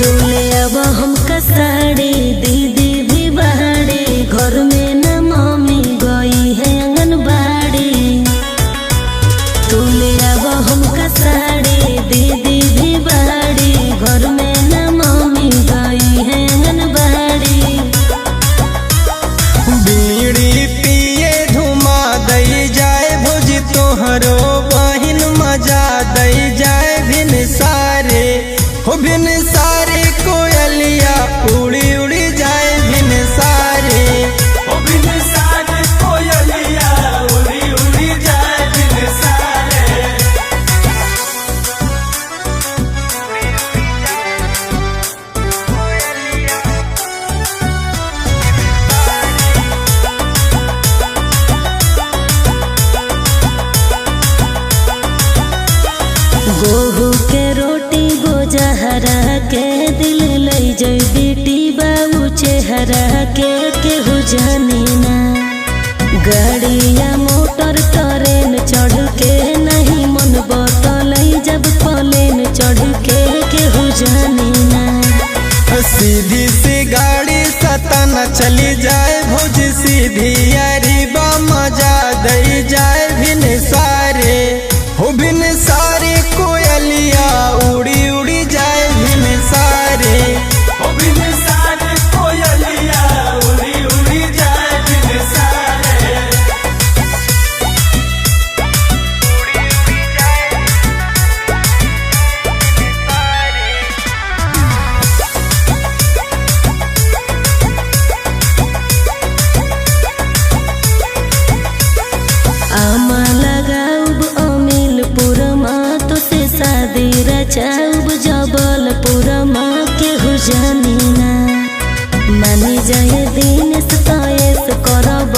टोले अब हम कसाड़े दीदी भी बहाड़े घर में न मम्मी गई है आंगनबाड़ी। टोले अब हम कसाड़े दीदी भी बहाड़े घर में न मम्मी गई है आंगनबाड़ी। बीड़ी पिए धुमा दई जाए भोज तोहरो बहिन मजा दई जाए भिन सारे हो भिन सारे कोयलिया उड़ी उड़ी जाए भिन सारे ओ बिन सारे कोयलिया उड़ी उड़ी जाए बिन सारे। गोहू के रोटी गोजहरा के दिल लई जई बेटी बाबू चेहरा के केहू जानी ना। गाड़िया मोटर ट्रेन चढ़ के नहीं मन बतलई जब प्लेन चढ़ के केहू जानी ना। सीधी सी गाड़ी सतन चली जाए भोज सीधी अरीबा मजा दई जाए भिन सारे हो भिन सारे कोयलिया उड़ी उड़ी जाए भिन सारे ओ बिन सारे कोयलिया उड़ी उड़ी जाए बिन सारे। आमा लगाऊब अमीलपुर माँ तो से शादी रचाऊब जबलपुर माँ केहू जानी ना। मानी जाए दिन तयस करब